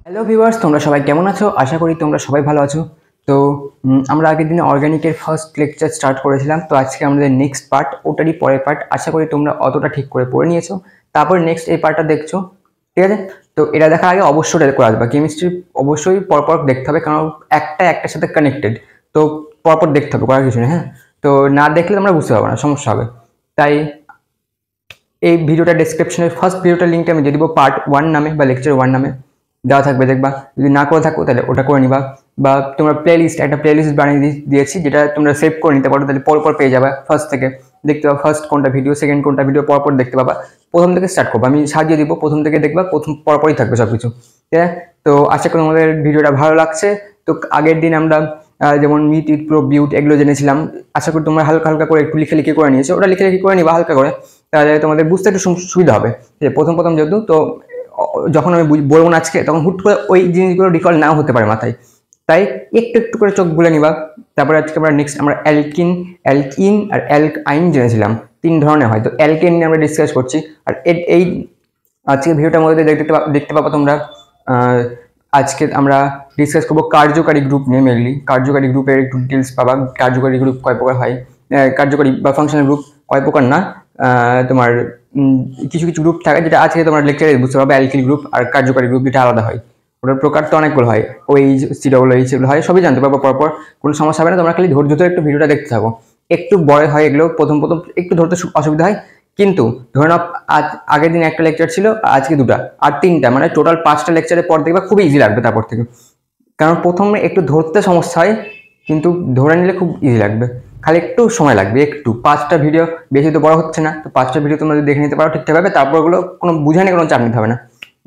Hello viewers, তোমরা সবাই কেমন আছো? আশা করি তোমরা সবাই ভালো আছো। তো আমরা আগের দিনে অর্গানিকের ফার্স্ট লেকচার স্টার্ট করেছিলাম। তো আজকে আমাদের নেক্সট পার্ট, ওটারই পরের পার্ট। আশা করি তোমরা অতটা ঠিক করে পড়ে নিয়েছো, তারপর নেক্সট এই পার্টটা দেখছো, ঠিক আছে? তো এটা দেখার আগে অবশ্যই এটা করে আসবা। কেমিস্ট্রি অবশ্যই পরপর দেখতে হবে, কারণ একটার সাথে কানেক্টেড। তো পরপর দেখতে হবে, করার কিছু নেই। হ্যাঁ, তো না দেখলে তোমরা বুঝতে পারবে না, সমস্যা হবে। তাই এই ভিডিওটা ডেসক্রিপশনের ফার্স্ট ভিডিওটার লিঙ্কটা আমি দিয়ে দিব, পার্ট 1 নামে বা লেকচার 1 নামে দেওয়া থাকবে, দেখবা। যদি না করে থাকো তাহলে ওটা করে নিবা, বা তোমরা একটা প্লেলিস্ট বানিয়ে দিয়েছি, যেটা তোমরা সেভ করে নিতে পারো। তাহলে পরপর পেয়ে যাবে, ফার্স্ট থেকে দেখতে পাবা ফার্স্ট কোনটা ভিডিও, সেকেন্ড কোনটা ভিডিও, পরপর দেখতে পাবা। প্রথম থেকে স্টার্ট করবো, আমি সাজিয়ে দিব, প্রথম থেকে দেখবা, প্রথম পরপরই থাকবে সব কিছু, ঠিক আছে? তো আশা করি তোমাদের ভিডিওটা ভালো লাগছে। তো আগের দিন আমরা যেমন মিট ইট প্রো বিউট এগুলো জেনেছিলাম। আশা করি তোমরা হালকা হালকা করে একটু লিখে করে নিয়েছো। ওটা লিখে করে নিবা হালকা করে, তাহলে তোমাদের বুঝতে একটু সুবিধা হবে। যে প্রথম যেহেতু, তো যখন আমি বলবো না আজকে, তখন হুট করে ওই জিনিসগুলো রিকল নাও হতে পারে মাথায়। তাই একটু করে চোখ বুলে নিবা। তারপরে আজকে আমরা নেক্সট অ্যালকিন আর অ্যালকাইন জেনেছিলাম। 3 ধরনের হয়, তো অ্যালকেন নিয়ে আমরা ডিসকাস করছি। আর এই আজকের ভিডিওটার মধ্যে দেখতে পাবো তোমরা, আজকে আমরা ডিসকাস করবো কার্যকারী গ্রুপ নিয়ে। মেনলি কার্যকারী গ্রুপের একটু ডিটেলস পাবা। কার্যকারী গ্রুপ কয় প্রকার হয়, কার্যকারী বা ফাংশনাল গ্রুপ কয় প্রকার না, তোমার কিছু গ্রুপ থাকে, যেটা আজকে তোমার লেকচারে বুঝতে পারবে। অ্যালকিল গ্রুপ আর কার্যকারী গ্রুপ যেটা আলাদা হয়, ওটার প্রকার তো অনেকগুলো হয়। OH, COOH এগুলো হয়, সবই জানতে পারবো পরপর, কোনো সমস্যা হবে না। তোমরা খালি ধৈর্য ধরে একটু ভিডিওটা দেখতে থাকো। একটু বড় হয় এগুলো, প্রথম একটু ধরতে অসুবিধা হয়, কিন্তু ধরে নাও আগের দিন একটা লেকচার ছিল, আজকে 2টা আর 3টা, মানে টোটাল 5টা লেকচারের পর দেখবা খুব ইজি লাগবে তারপর থেকে। কারণ প্রথমে একটু ধরতে সমস্যা হয়, কিন্তু ধরে নিলে খুব ইজি লাগবে। খালি একটু সময় লাগবে, একটু। 5টা ভিডিও বেশি তো বড় হচ্ছে না, তো 5টা ভিডিও তোমরা যদি দেখে নিতে পারো ঠিকঠাকভাবে, তারপর ওগুলো কোনো বুঝে নিয়ে কোনো চাপ নিতে হবে না,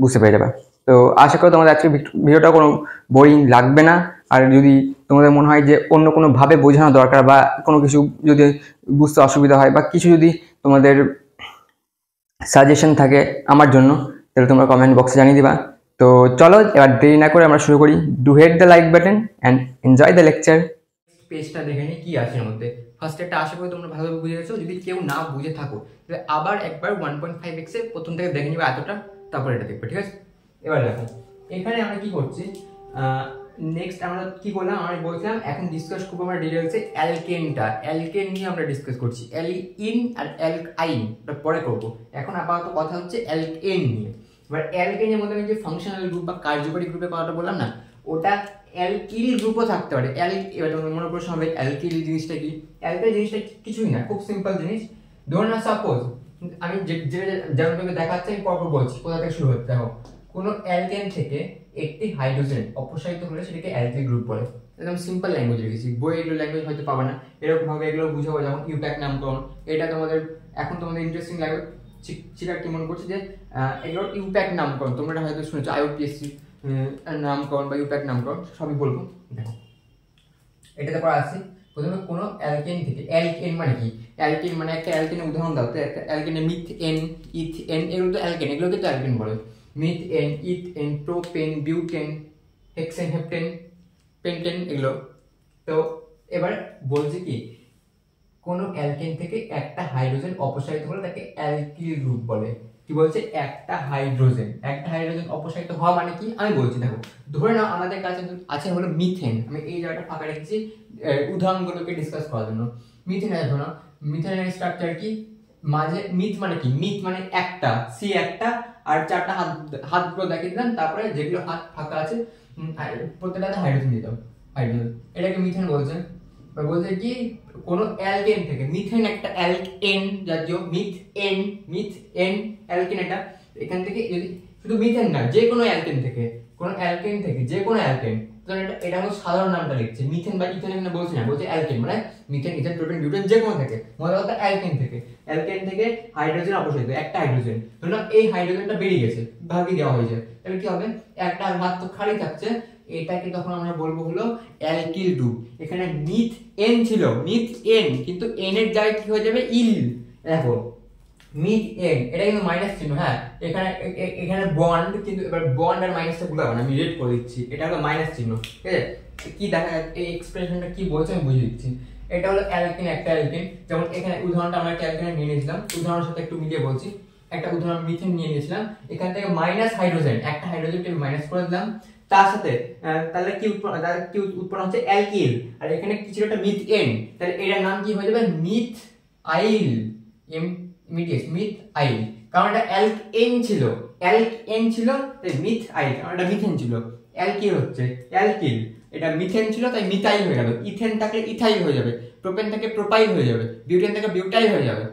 বুঝতে পেরে যাবে। তো আশা করি তোমাদের আজকে ভিডিওটা কোনো বোরিং লাগবে না। আর যদি তোমাদের মনে হয় যে অন্য কোনোভাবে বোঝানো দরকার, বা কোনো কিছু যদি বুঝতে অসুবিধা হয়, বা কিছু যদি তোমাদের সাজেশন থাকে আমার জন্য, তাহলে তোমরা কমেন্ট বক্সে জানিয়ে দিবা। তো চলো এবার দেরি না করে আমরা শুরু করি। Do hit the like button and enjoy the lecture. পেজটা দেখে নিই কি আছে এর মধ্যে। ফার্স্ট একটা আশা করি তোমরা ভালোভাবে বুঝে গেছো। যদি কেউ না বুঝে থাকো তাহলে আবার একবার 1.5x এ প্রথম থেকে দেখে নিবা এতটা, তারপর এটা দেখবে, ঠিক আছে? এবার দেখো এখানে আমরা কি করছি। নেক্সট আমরা কি করলাম, আমরা বলছিলাম এখন ডিসকাস করবো আমরা ডিটেলসে অ্যালকেনটা। অ্যালকেন নিয়ে আমরা ডিসকাস করছি। অ্যালইন আর অ্যালকাইন ওটা পরে করবো, এখন আপাতত কথা হচ্ছে অ্যালকেন নিয়ে। এবার অ্যালকেনের মধ্যে আমি যে ফাংশনাল গ্রুপ বা কার্যকরী গ্রুপের কথাটা বললাম না, ওটা অ্যালকিল গ্রুপও থাকতে পারে। এবার তোমার মনে প্রশ্ন হবে অ্যালকিল জিনিসটা কি? অ্যালকিল জিনিসটা কিছুই না, খুব সিম্পল জিনিস। ধরুন না, সাপোজ আমি যেমন ভাবে দেখাচ্ছি আমি পরপর বলছি, কোথা থেকে শুরু হচ্ছে। দেখো, কোনো অ্যালকেন থেকে একটি হাইড্রোজেন অপসারিত হলে সেটাকে অ্যালকিল গ্রুপ বলে। একদম সিম্পল ল্যাঙ্গুয়েজ রেখেছি, বই এগুলো ল্যাঙ্গুয়েজ হয়তো পাবে না, এরকম ভাবে এগুলো বুঝাবো। যেমন ইউপ্যাক নামকরণ, এটা তোমাদের এখন তোমাদের ইন্টারেস্টিং লাগবে। শিকার কি মনে করছে যে এগুলোর ইউপ্যাক নামকরণ, তোমরা এটা হয়তো শুনেছো, IUPAC নামকরণ বা ইউপ্যাক নামকরণ সবই বলবো। দেখো এটাতে পরে আসছি। প্রথমে কোনো অ্যালকেন থেকে, অ্যালকেন মানে কি? অ্যালকেন মানে একটা অ্যালকেনের উদাহরণ দাও তো। একটা অ্যালকেনে মিথেন, ইথেন, এগুলো তো অ্যালকেন, এগুলোকে তো অ্যালকেন বলে। Methane, ethane, propane, butane, hexane, heptane, pentane, এগুলো। তো এবার বলছি কি, কোনো অ্যালকেন থেকে একটা হাইড্রোজেন অপসারিত হলে তাকে অ্যালকিল গ্রুপ বলে। কি বলছে? একটা হাইড্রোজেন অপসারিত হওয়া মানে কি আমি বলছি। দেখো, ধরে নাও আমাদের কাছে আছে হলো মিথেন। আমি এই জায়গাটা ফাঁকা রেখেছি উদাহরণগুলোকে ডিসকাস করার জন্য। মিথেন আছে, ধরো মিথেনের স্ট্রাকচার কি? মাঝে মিথ মানে কি? মিথ মানে একটা, সি একটা, আর 4টা হাতগুলো দেখিয়ে দিলাম, তারপরে যেগুলো হাত ফাঁকা আছে প্রত্যেকটাতে হাইড্রোজেন দিতাম। হাইড্রোজেন, এটাকে মিথেন বলছে। বলছে কি, কোন অ্যালকেন থেকে, মিথেন একটা অ্যালকেন জাতীয়, মিথেন অ্যালকেন এটা। এখান থেকে যদি শুধু মিথেন না, যে কোনো অ্যালকেন থেকে, যে কোনো অ্যালকেন, এটা হলো সাধারণ নামটা লিখছে। মিথেন বা ইথেন এখানে বলছি না, বলছে অ্যালকেন, মানে মিথেন, ইথেন, প্রোপেন, বিউটেন, যে কোনো থেকে। মনে কথা অ্যালকেন থেকে হাইড্রোজেন অপসারিত, একটা হাইড্রোজেন। ধরুন এই হাইড্রোজেনটা বেরিয়ে গেছে, ভাগিয়ে দেওয়া হয়েছে, তাহলে কি হবে? একটা হাত তো খালি থাকছে, এটাকে তখন আমরা বলবো হলো অ্যালকিল গ্রুপ। এখানে মিথ এন ছিল, মিথ এন, কিন্তু এন এর জায়গায় কি হয়ে যাবে? ইল। দেখো মিথ এন, এটা কিন্তু মাইনাস চিহ্ন। হ্যাঁ, এখানে বন্ড, কিন্তু এবার বন্ড আর মাইনাসটা ভুলাবো না, আমি রেড করে দিচ্ছি। এটা হলো মাইনাস চিহ্ন, ঠিক আছে? কি দেখা যাচ্ছে এই এক্সপ্রেশনটা কি বলছে আমি বুঝিয়ে দিচ্ছি। এটা হলো অ্যালকেন, একটা অ্যালকেন। যেমন এখানে উদাহরণটা আমরা একটা অ্যালকেনে নিয়ে নিয়েছিলাম, উদাহরণের সাথে একটু মিলিয়ে বলছি। একটা উদাহরণ মিথেন নিয়ে নিয়েছিলাম, এখান থেকে মাইনাস হাইড্রোজেন, একটা হাইড্রোজেনকে মাইনাস করে দিলাম, তার সাথে তাহলে কি উৎপন্ন হচ্ছে অ্যালকিল, আর এখানে কিছু একটা মিথেন, তাহলে এটার নাম কি হয়ে যাবে মিথ আইল, মিথ আইল, কারণ এটা অ্যালকেন ছিল, তাই মিথ আইল, কারণ এটা মিথেন ছিল, অ্যালকিল হচ্ছে অ্যালকিল, এটা মিথেন ছিল তাই মিথাইল হয়ে গেল, ইথেন থাকলে ইথাইল হয়ে যাবে, প্রোপেন থেকে প্রোপাইল হয়ে যাবে, বিউটেন থেকে বিউটাইল হয়ে যাবে,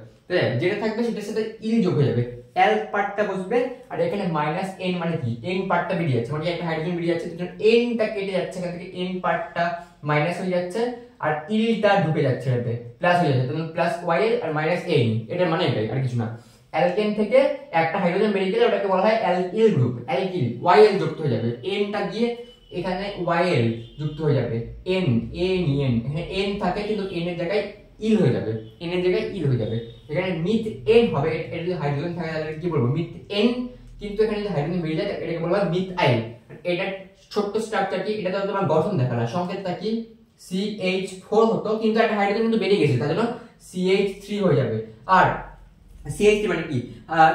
যেটা থাকবে সেটার সাথে ইল যোগ হয়ে যাবে, এল পার্টটা বসবে, আর এখানে মাইনাস এন মানে কি, এন পার্টটা বেরিয়ে যাচ্ছে, মানে একটা হাইড্রোজেন বেরিয়ে যাচ্ছে, দুটো এনটা কেটে যাচ্ছে, এখান থেকে এন পার্টটা মাইনাস হয়ে যাচ্ছে, আর ইলটা ঢুকে যাচ্ছে এটাতে প্লাস হয়ে যাচ্ছে, তখন প্লাস ওয়াইএল আর মাইনাস এন, এটার মানে এটাই, আর কিছু না। অ্যালকেন থেকে একটা হাইড্রোজেন বেরিয়ে গেলে ওটাকে বলা হয় অ্যালকিল গ্রুপ, অ্যালকিল, ওয়াইএল যুক্ত হয়ে যাবে, এনটা গিয়ে এখানে ওয়াইএল যুক্ত হয়ে যাবে, এন এখানে এন থাকে কিন্তু এন এর জায়গায় ইল হয়ে যাবে, এন এর জায়গায় ইল হয়ে যাবে, এখানে মিথ এন হবে, এটা যদি হাইড্রোজেন থাকে তাহলে কি বলবো মিথ এন, কিন্তু এখানে যদি হাইড্রোজেন বেরিয়ে যায় এটাকে বলবো মিথ আইল। এটা ছোট্ট স্ট্রাকচার কি, এটা তো তোমার গঠন দেখালা, সংকেতটা কি CH4 হতো, কিন্তু একটা হাইড্রোজেন কিন্তু বেরিয়ে গেছে, তার জন্য CH3 হয়ে যাবে। আর CH3 মানে কি,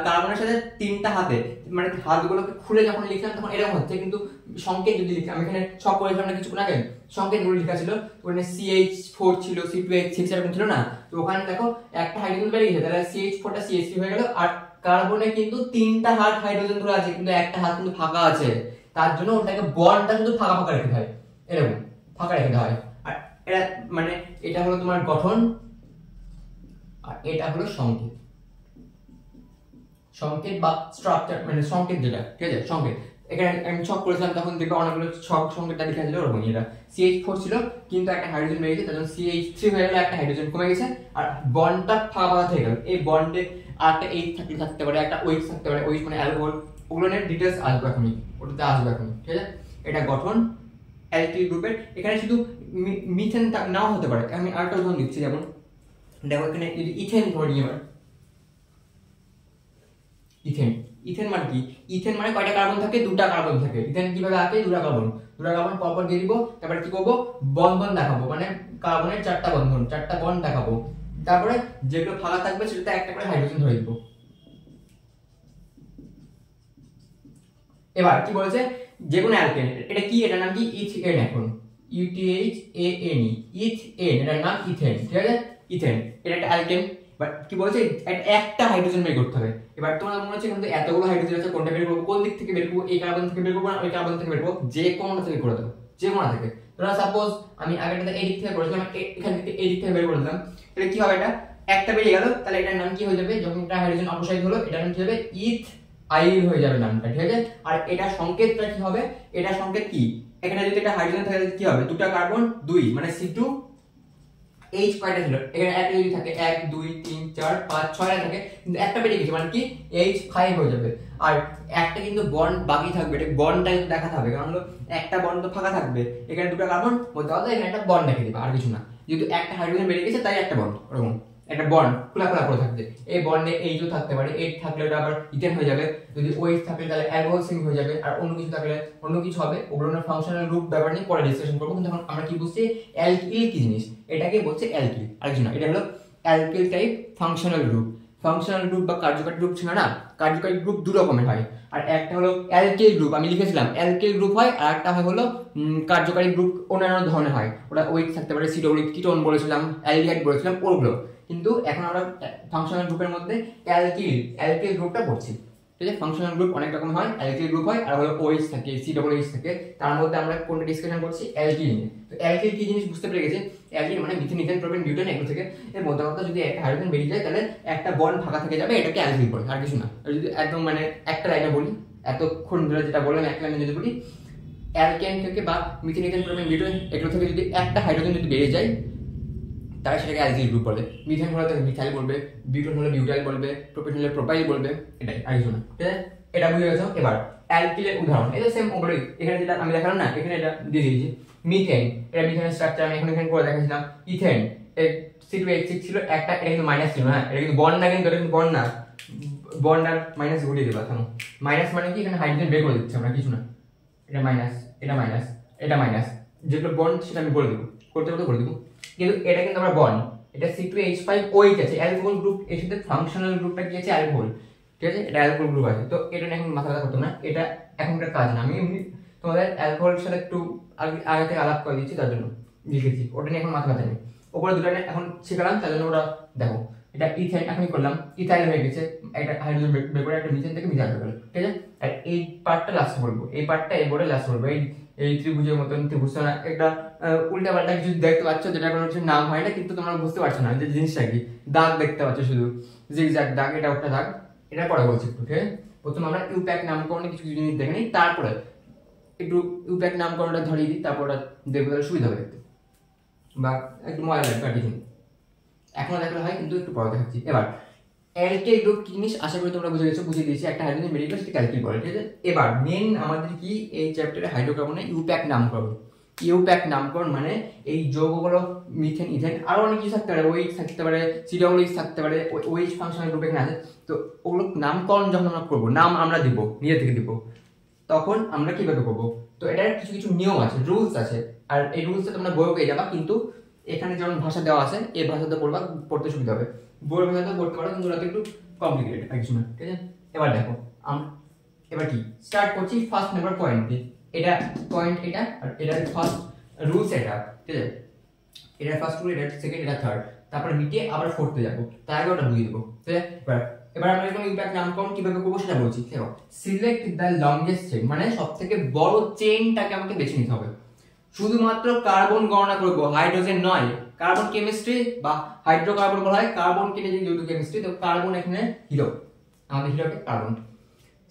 কার্বনের সাথে তিনটা হাতে, মানে হাতগুলোকে খুলে যখন লিখলাম তখন এরকম হচ্ছে, কিন্তু সংকেত যদি লিখি, আমি এখানে সব পড়েছিলাম না কিছুক্ষণ আগে, সংকেতগুলো লেখা ছিল, ওখানে CH4 ছিল, C2H6 এরকম ছিল না, তো ওখানে দেখো একটা হাইড্রোজেন বেরিয়ে গেছে, তাহলে CH4টা CH3 হয়ে গেল, আর কার্বনে কিন্তু তিনটা হাত হাইড্রোজেন ধরে আছে, কিন্তু একটা হাত কিন্তু ফাঁকা আছে, তার জন্য ওটাকে বন্ডটা শুধু ফাঁকা ফাঁকা রেখে হয়, এরকম ফাঁকা রেখে হয়। আর এটা মানে এটা হলো তোমার গঠন, আর এটা হলো সংকেত, সংকেত বা স্ট্রাকচার, মানে সংকেত যেটা, ঠিক আছে সংকেত। এখানে আমি ছক করেছিলাম তখন দেখবে অনেকগুলো ছক সংকেতটা লেখা ছিল ওরকম, এটা CH4 ছিল কিন্তু একটা হাইড্রোজেন বেরিয়ে গেছে, তার জন্য CH3 হয়ে গেল, একটা হাইড্রোজেন কমে গেছে, আর বন্ডটা ফাঁকা ফাঁকা থেকে গেল। এই বন্ডে একটা এইচ থাকতে পারে, একটা ওইচ থাকতে পারে, ওইচ মানে অ্যালকোহল, ওগুলো নিয়ে ডিটেইলস আসবে এখনই, ওটাতে আসবে এখন, ঠিক আছে। এটা গঠন অ্যালকিল গ্রুপের। এখানে শুধু মিথেন নাও হতে পারে, আমি আরেকটা উদাহরণ দিচ্ছি, যেমন দেখো এখানে যদি ইথেন ধরে নিই এবার, ইথেন মানে কি, ইথেন মানে কয়টা কার্বন থাকে, দুটা কার্বন থাকে, ইথেন কিভাবে আসে, দুটা কার্বন পরপর দিয়ে দিব, তারপরে কি করবো বন্ধন দেখাবো, মানে কার্বনের চারটা বন্ড দেখাবো, তারপরে যেগুলো ফাঁকা থাকবে সেটাতে একটা করে হাইড্রোজেন ধরে দিব। এবার কি বলেছে, যে কোনো অ্যালকেন, এটা কি, এটার নাম কি ইথেন, এখন UTHANE, ইথেন, এটার নাম ইথেন, ঠিক আছে ইথেন, এটা একটা অ্যালকেন। বাট কি বলছে একটা হাইড্রোজেন বের করতে হবে। এবার তোমার মনে হচ্ছে কিন্তু এতগুলো হাইড্রোজেন আছে, কোনটা বের করবো, কোন দিক থেকে বের করবো, এই কার্বন থেকে বের করবো না ওই কার্বন থেকে বের করবো, যে কোনটা থেকে করে দেবো, যে কোনো থেকে। তোমরা সাপোজ আমি আগেরটাতে এই দিক থেকে করেছিলাম, এখান থেকে এই দিক থেকে বের করে দিলাম, তাহলে কি হবে, এটা একটা বেরিয়ে গেল, তাহলে এটার নাম কি হয়ে যাবে, যখন একটা হাইড্রোজেন অপসারিত হলো এটার নাম কি হবে ইথ আইল হয়ে যাবে নামটা, ঠিক আছে। আর এটা সংকেতটা কি হবে, এটা সংকেত কি, এখানে যদি একটা হাইড্রোজেন থাকে কি হবে, দুটা কার্বন দুই, মানে C2 H কয়টা ছিল, এখানে একটা যদি থাকে 1 2 3 4 5 6টা থাকে, কিন্তু একটা বেরিয়ে গেছে মানে কি H5 হয়ে যাবে। আর একটা কিন্তু বন্ড বাকি থাকবে, এটা বন্ডটা কিন্তু দেখাতে হবে, কারণ হলো একটা বন্ড তো ফাঁকা থাকবে, এখানে দুটো কার্বন মধ্যে কথা, এখানে একটা বন্ড রেখে দিবে, আর কিছু না, যেহেতু একটা হাইড্রোজেন বেরিয়ে গেছে তাই একটা বন্ড, ওরকম একটা বন্ড খোলা করে থাকবে, এই বন্ডে এইচও থাকতে পারে, এইচ থাকলে ওটা আবার ইথেন হয়ে যাবে, যদি ওএইচ থাকলে তাহলে অ্যালকোহল হয়ে যাবে, আর অন্য কিছু থাকলে অন্য কিছু হবে, ওগুলোর ফাংশনাল গ্রুপ ব্যাপার নিয়ে পরে ডিসকাশন করবো। কিন্তু এখন আমরা কি বুঝছি অ্যালকিল কি জিনিস, এটাকে বলছে অ্যালকিল, আর কিছু না, এটা হলো অ্যালকিল টাইপ ফাংশনাল গ্রুপ বা কার্যকারী গ্রুপ ছিল না, কার্যকারী গ্রুপ দু রকমের হয়, আর একটা হলো অ্যালকিল গ্রুপ, আমি লিখেছিলাম অ্যালকিল গ্রুপ হয়, আর একটা হয় হলো কার্যকারী গ্রুপ অন্যান্য ধরনের হয়, ওটা ওইচ থাকতে পারে, সিডব্লিউ কিটোন বলেছিলাম, অ্যালডিহাইড বলেছিলাম, ওগুলো। কিন্তু এখন আমরা ফাংশনাল গ্রুপের মধ্যে অ্যালকিল গ্রুপটা পড়ছি, ঠিক আছে। ফাংশনাল গ্রুপ অনেক রকম হয়, অ্যালকিল গ্রুপ হয়, আর হলো ওএইচ থাকে, COOH থাকে, তার মধ্যে আমরা কোনটা ডিসকাশন করছি অ্যালকিল নিয়ে। তো অ্যালকিল কি জিনিস বুঝতে পেরে গেছি, অ্যালকিল মানে মিথেন ইথেন প্রোপেন বিউটেন, এগুলো থেকে এর মধ্যে কথা যদি একটা হাইড্রোজেন বেরিয়ে যায় তাহলে একটা বন্ড ফাঁকা থেকে যাবে, এটাকে অ্যালকিল বলে, আর কিছু না। আর যদি একদম মানে একটা লাইনে বলি, এতক্ষণ ধরে যেটা বললাম এক লাইনে যদি বলি, অ্যালকেন থেকে বা মিথেন ইথেন প্রোপেন বিউটেন এগুলো থেকে যদি একটা হাইড্রোজেন যদি বেরিয়ে যায় তারা সেটাকে অ্যালকিল গ্রুপ বলে, মিথেন হলে তাকে মিথাইল বলবে, বিউটেন হলে বিউটাইল বলবে, প্রোপেন হলে প্রোপাইল বলবে, এটাই, আর কিছু না, ঠিক আছে। এটা বুঝে গেছো। এবার অ্যালকিলের উদাহরণ, এটা সেম ওগুলোই, এখানে যেটা আমি দেখালাম না, এখানে এটা দিয়ে দিয়েছি মিথেন, এটা মিথেনের স্ট্রাকচার আমি এখানে করে দেখাচ্ছিলাম। ইথেন C2H6 ছিল একটা, এটা কিন্তু মাইনাস ছিল, হ্যাঁ এটা কিন্তু বন্ড না, কিন্তু এটা কিন্তু বন্ড না, বন্ড আর মাইনাস ঘুরিয়ে দেবো এখন। মাইনাস মানে কি, এখানে হাইড্রোজেন বের করে দিচ্ছে আমরা, কিছু না, এটা মাইনাস, এটা মাইনাস, এটা মাইনাস, যেগুলো বন্ড সেটা আমি বলে দেবো, করতে করে দেবো। কিন্তু এটা কিন্তু আমরা বন্ড, এটা C2H5OH আছে, অ্যালকোহল গ্রুপ, এর সাথে ফাংশনাল গ্রুপটা কি আছে অ্যালকোহল, ঠিক ঠিক আছে, এটা অ্যালকোহল গ্রুপ আছে। তো এটা নিয়ে এখন মাথা ব্যথা করতাম না, এটা এখনকার কাজ না, আমি এমনি তোমাদের অ্যালকোহলের সাথে একটু আগে থেকে আলাপ করে দিচ্ছি, তার জন্য লিখেছি, ওটা নিয়ে এখন মাথা ব্যথা নেই। ওপরে দুটো এখন শেখালাম, তার জন্য ওরা দেখো এটা ইথাইন এখনই করলাম, ইথাইল হয়ে গেছে, একটা হাইড্রোজেন বের করে একটা মিথেন থেকে মিথাইল হয়ে গেল। ঠিক আছে, আর এই পার্টটা লাস্টে বলবো, এই পার্টটা এই বোর্ডে লাস্টে বলবো। এই ত্রিভুজের মতন ত্রিভুজ না, একটা উল্টা পাল্টা কিছু দেখতে পাচ্ছ যেটা কোনো কিছু নাম হয় না, কিন্তু তোমরা বুঝতে পারছো না যে জিনিসটা কি। দাগ দেখতে পাচ্ছ শুধু, জিগজ্যাগ দাগ, এটা একটা দাগ, এটা পরে বলছি একটু। ঠিক আছে, প্রথমে আমরা ইউপ্যাক নামকরণে কিছু কিছু জিনিস দেখে নিই, তারপরে একটু ইউপ্যাক নামকরণটা ধরিয়ে দিই, তারপর ওটা দেখবো, তাহলে সুবিধা হবে দেখতে, বা একটু মজা লাগবে আর কিছু। এখনো দেখলে হয়, কিন্তু একটু পরে দেখাচ্ছি। এবার অ্যালকিল গ্রুপ কি জিনিস আশা করি তোমরা বুঝে গেছো, বুঝিয়ে দিয়েছি, একটা হাইড্রোজেন মেডিকেল সেটা অ্যালকিল বলে। ঠিক আছে, এবার মেন আমাদের কি এই চ্যাপ্টারে হাইড্রোকার্বনে ইউপ্যাক নামকরণ। ইউপ্যাক নামকরণ মানে এই যৌগগুলো মিথেন, ইথেন, আরো অনেক কিছু থাকতে পারে, ওইচ থাকতে পারে, সিডব্লিউএইচ থাকতে পারে, ওইচ ফাংশনাল গ্রুপ এখানে আছে। তো ওগুলো নামকরণ যখন আমরা করবো, নাম আমরা দিব, নিজে থেকে দিব, তখন আমরা কিভাবে করবো? তো এটার কিছু কিছু নিয়ম আছে, রুলস আছে, আর এই রুলসটা তোমরা বইও পেয়ে যাবা, কিন্তু এখানে যেমন ভাষা দেওয়া আছে এই ভাষাতে পড়বা, পড়তে সুবিধা হবে। বইয়ের ভাষাতেও পড়তে পারো, কিন্তু ওটা একটু কমপ্লিকেটেড আর কিছু না। ঠিক আছে, এবার দেখো এবার কি স্টার্ট করছি ফার্স্ট নাম্বার পয়েন্ট দিয়ে। এটা পয়েন্ট, এটা আর এটা ফার্স্ট রুলস, এটা ঠিক আছে, এটা ফার্স্ট রুল, এটা সেকেন্ড, এটা থার্ড, তারপর মিটিয়ে আবার ফোর্থে যাবো, তার আগে ওটা বুঝিয়ে দেবো। ঠিক আছে, এবার আমরা এরকম ইম্প্যাক্ট নামকরণ কিভাবে করবো সেটা বলছি। দেখো, সিলেক্ট দ্য লংগেস্ট চেইন, মানে সবথেকে বড় চেইনটাকে আমাকে বেছে নিতে হবে। শুধুমাত্র কার্বন গণনা করব, হাইড্রোজেন নয়। কার্বন কেমিস্ট্রি বা হাইড্রোকার্বন বলা হয়, কার্বন কে নিয়ে যেহেতু কেমিস্ট্রি, তো কার্বন এখানে হিরো, আমাদের হিরোকে carbon.